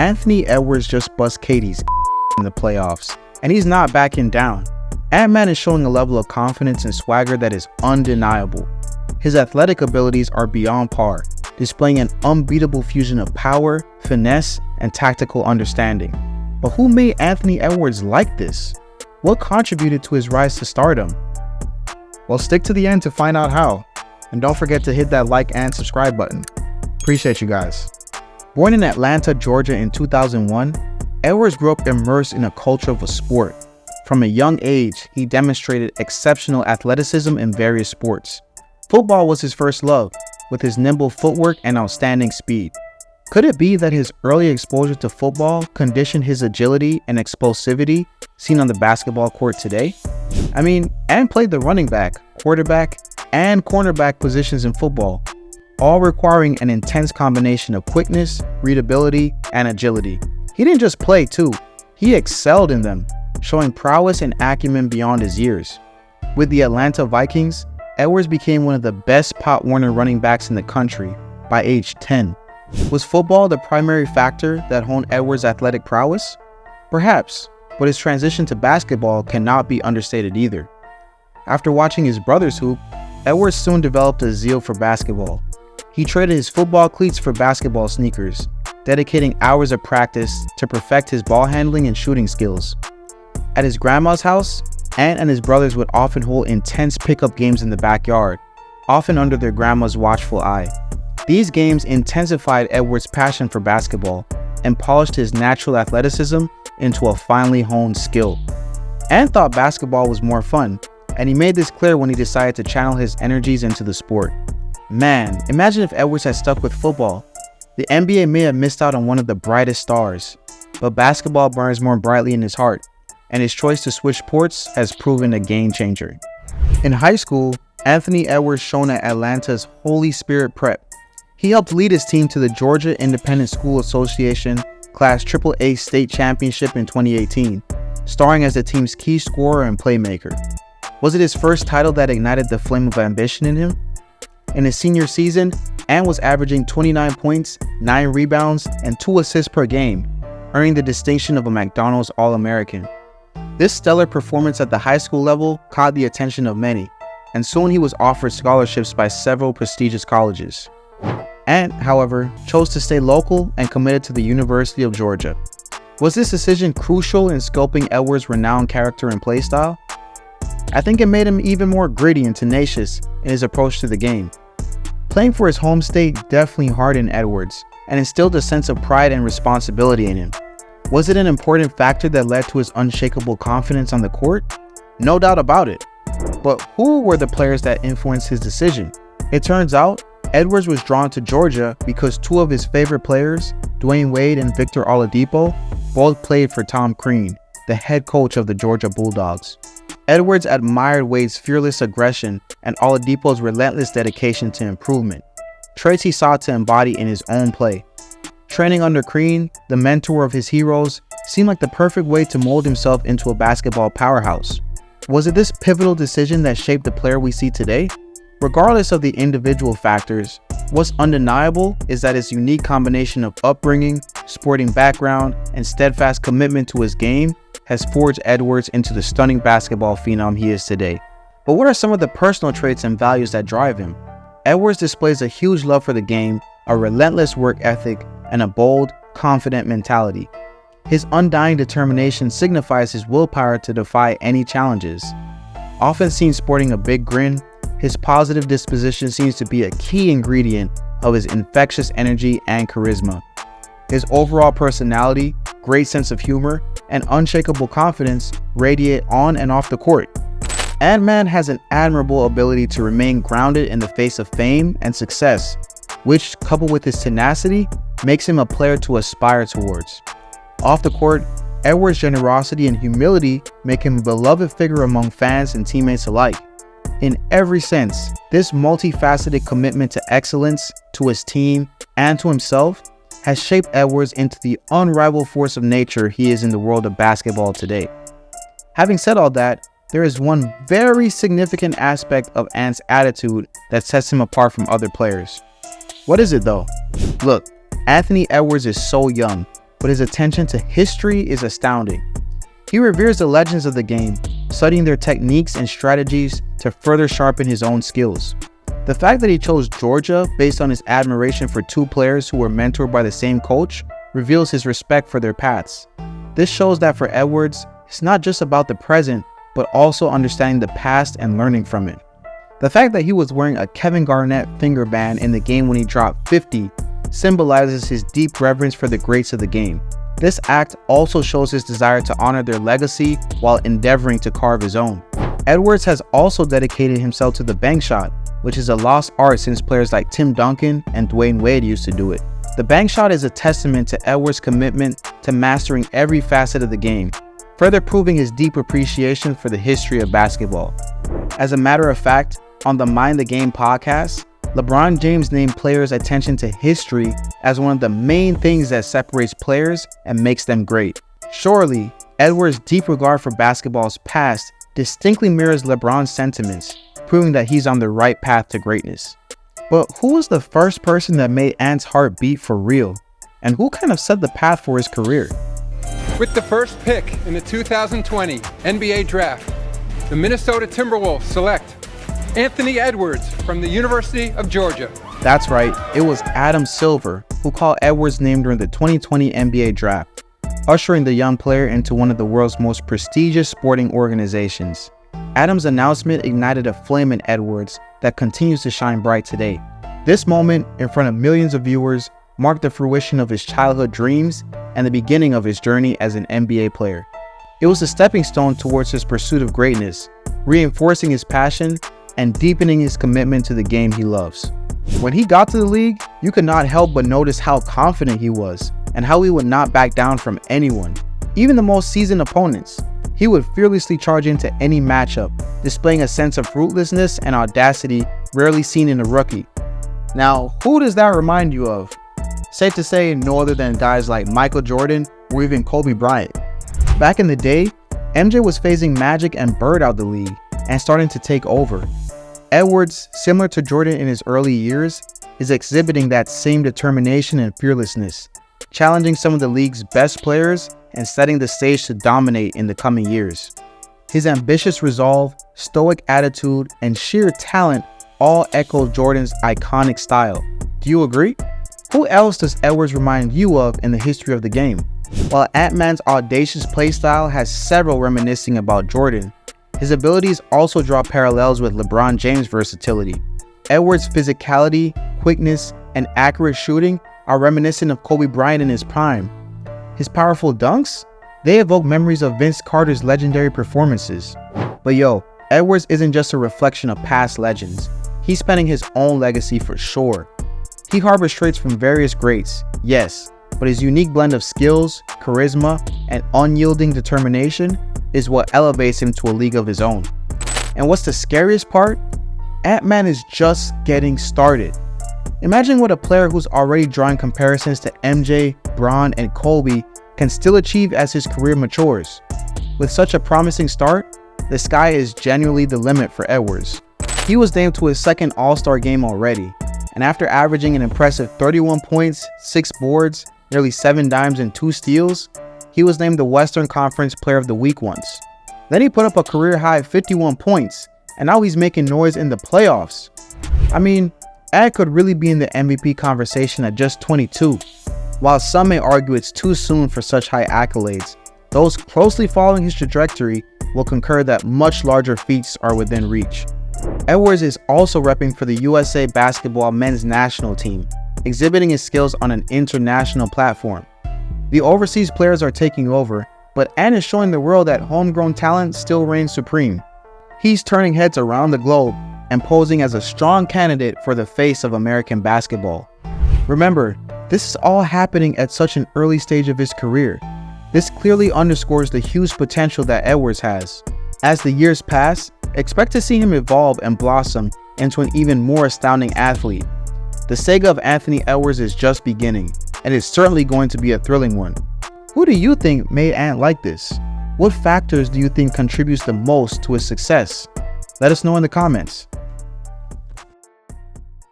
Anthony Edwards just bust Katie's in the playoffs, and he's not backing down. Ant-Man is showing a level of confidence and swagger that is undeniable. His athletic abilities are beyond par, displaying an unbeatable fusion of power, finesse, and tactical understanding. But who made Anthony Edwards like this? What contributed to his rise to stardom? Well, stick to the end to find out how. And don't forget to hit that like and subscribe button. Appreciate you guys. Born in Atlanta, Georgia in 2001, Edwards grew up immersed in a culture of a sport. From a young age, he demonstrated exceptional athleticism in various sports. Football was his first love, with his nimble footwork and outstanding speed. Could it be that his early exposure to football conditioned his agility and explosivity seen on the basketball court today? And played the running back, quarterback, and cornerback positions in football, all requiring an intense combination of quickness, readability, and agility. He didn't just play too, he excelled in them, showing prowess and acumen beyond his years. With the Atlanta Vikings, Edwards became one of the best Pop Warner running backs in the country by age 10. Was football the primary factor that honed Edwards' athletic prowess? Perhaps, but his transition to basketball cannot be understated either. After watching his brothers hoop, Edwards soon developed a zeal for basketball. He traded his football cleats for basketball sneakers, dedicating hours of practice to perfect his ball handling and shooting skills. At his grandma's house, Ant and his brothers would often hold intense pickup games in the backyard, often under their grandma's watchful eye. These games intensified Edwards' passion for basketball and polished his natural athleticism into a finely honed skill. Ant thought basketball was more fun, and he made this clear when he decided to channel his energies into the sport. Man, imagine if Edwards had stuck with football. The NBA may have missed out on one of the brightest stars, but basketball burns more brightly in his heart, and his choice to switch sports has proven a game changer. In high school, Anthony Edwards shone at Atlanta's Holy Spirit Prep. He helped lead his team to the Georgia Independent School Association Class AAA State Championship in 2018, starring as the team's key scorer and playmaker. Was it his first title that ignited the flame of ambition in him? In his senior season, Ant was averaging 29 points, 9 rebounds, and 2 assists per game, earning the distinction of a McDonald's All-American. This stellar performance at the high school level caught the attention of many, and soon he was offered scholarships by several prestigious colleges. Ant, however, chose to stay local and committed to the University of Georgia. Was this decision crucial in sculpting Edwards' renowned character and playstyle? I think it made him even more gritty and tenacious in his approach to the game. Playing for his home state definitely hardened Edwards and instilled a sense of pride and responsibility in him. Was it an important factor that led to his unshakable confidence on the court? No doubt about it. But who were the players that influenced his decision? It turns out, Edwards was drawn to Georgia because 2 of his favorite players, Dwayne Wade and Victor Oladipo, both played for Tom Crean, the head coach of the Georgia Bulldogs. Edwards admired Wade's fearless aggression and Oladipo's relentless dedication to improvement, traits he sought to embody in his own play. Training under Crean, the mentor of his heroes, seemed like the perfect way to mold himself into a basketball powerhouse. Was it this pivotal decision that shaped the player we see today? Regardless of the individual factors, what's undeniable is that his unique combination of upbringing, sporting background, and steadfast commitment to his game has forged Edwards into the stunning basketball phenom he is today. But what are some of the personal traits and values that drive him? Edwards displays a huge love for the game, a relentless work ethic, and a bold, confident mentality. His undying determination signifies his willpower to defy any challenges. Often seen sporting a big grin, his positive disposition seems to be a key ingredient of his infectious energy and charisma. His overall personality, great sense of humor, and unshakable confidence radiate on and off the court. Ant-Man has an admirable ability to remain grounded in the face of fame and success, which, coupled with his tenacity, makes him a player to aspire towards. Off the court, Edwards' generosity and humility make him a beloved figure among fans and teammates alike. In every sense, this multifaceted commitment to excellence, to his team, and to himself has shaped Edwards into the unrivaled force of nature he is in the world of basketball today. Having said all that, there is one very significant aspect of Ant's attitude that sets him apart from other players. What is it though? Look, Anthony Edwards is so young, but his attention to history is astounding. He reveres the legends of the game, studying their techniques and strategies to further sharpen his own skills. The fact that he chose Georgia based on his admiration for two players who were mentored by the same coach reveals his respect for their paths. This shows that for Edwards, it's not just about the present, but also understanding the past and learning from it. The fact that he was wearing a Kevin Garnett finger band in the game when he dropped 50 symbolizes his deep reverence for the greats of the game. This act also shows his desire to honor their legacy while endeavoring to carve his own. Edwards has also dedicated himself to the bank shot, which is a lost art since players like Tim Duncan and Dwayne Wade used to do it. The bank shot is a testament to Edwards' commitment to mastering every facet of the game, further proving his deep appreciation for the history of basketball. As a matter of fact, on the Mind the Game podcast, LeBron James named players' attention to history as one of the main things that separates players and makes them great. Surely, Edwards' deep regard for basketball's past distinctly mirrors LeBron's sentiments, proving that he's on the right path to greatness. But who was the first person that made Ant's heart beat for real? And who kind of set the path for his career? With the first pick in the 2020 NBA Draft, the Minnesota Timberwolves select Anthony Edwards from the University of Georgia. That's right, it was Adam Silver who called Edwards' name during the 2020 NBA Draft, ushering the young player into one of the world's most prestigious sporting organizations. Adam's announcement ignited a flame in Edwards that continues to shine bright today. This moment, in front of millions of viewers, marked the fruition of his childhood dreams and the beginning of his journey as an NBA player. It was a stepping stone towards his pursuit of greatness, reinforcing his passion and deepening his commitment to the game he loves. When he got to the league, you could not help but notice how confident he was and how he would not back down from anyone, even the most seasoned opponents. He would fearlessly charge into any matchup, displaying a sense of ruthlessness and audacity rarely seen in a rookie. Now, who does that remind you of? Safe to say, no other than guys like Michael Jordan or even Kobe Bryant. Back in the day, MJ was phasing Magic and Bird out the league and starting to take over. Edwards, similar to Jordan in his early years, is exhibiting that same determination and fearlessness, challenging some of the league's best players and setting the stage to dominate in the coming years. His ambitious resolve, stoic attitude, and sheer talent all echo Jordan's iconic style. Do you agree? Who else does Edwards remind you of in the history of the game? While Ant-Man's audacious playstyle has several reminiscing about Jordan, his abilities also draw parallels with LeBron James' versatility. Edwards' physicality, quickness, and accurate shooting are reminiscent of Kobe Bryant in his prime. His powerful dunks? They evoke memories of Vince Carter's legendary performances. But yo, Edwards isn't just a reflection of past legends. He's spanning his own legacy for sure. He harbors traits from various greats, yes, but his unique blend of skills, charisma, and unyielding determination is what elevates him to a league of his own. And what's the scariest part? Ant-Man is just getting started. Imagine what a player who's already drawing comparisons to MJ, Bron, and Kobe can still achieve as his career matures. With such a promising start, the sky is genuinely the limit for Edwards. He was named to his second All-Star game already, and after averaging an impressive 31 points, 6 boards, nearly 7 dimes, and 2 steals, he was named the Western Conference Player of the Week once. Then he put up a career-high 51 points, and now he's making noise in the playoffs. I mean, Ed could really be in the MVP conversation at just 22. While some may argue it's too soon for such high accolades, those closely following his trajectory will concur that much larger feats are within reach. Edwards is also repping for the USA Basketball men's national team, exhibiting his skills on an international platform. The overseas players are taking over, but Ant is showing the world that homegrown talent still reigns supreme. He's turning heads around the globe and posing as a strong candidate for the face of American basketball. Remember, this is all happening at such an early stage of his career. This clearly underscores the huge potential that Edwards has. As the years pass, expect to see him evolve and blossom into an even more astounding athlete. The saga of Anthony Edwards is just beginning, and it's certainly going to be a thrilling one. Who do you think made Ant like this? What factors do you think contributes the most to his success? Let us know in the comments.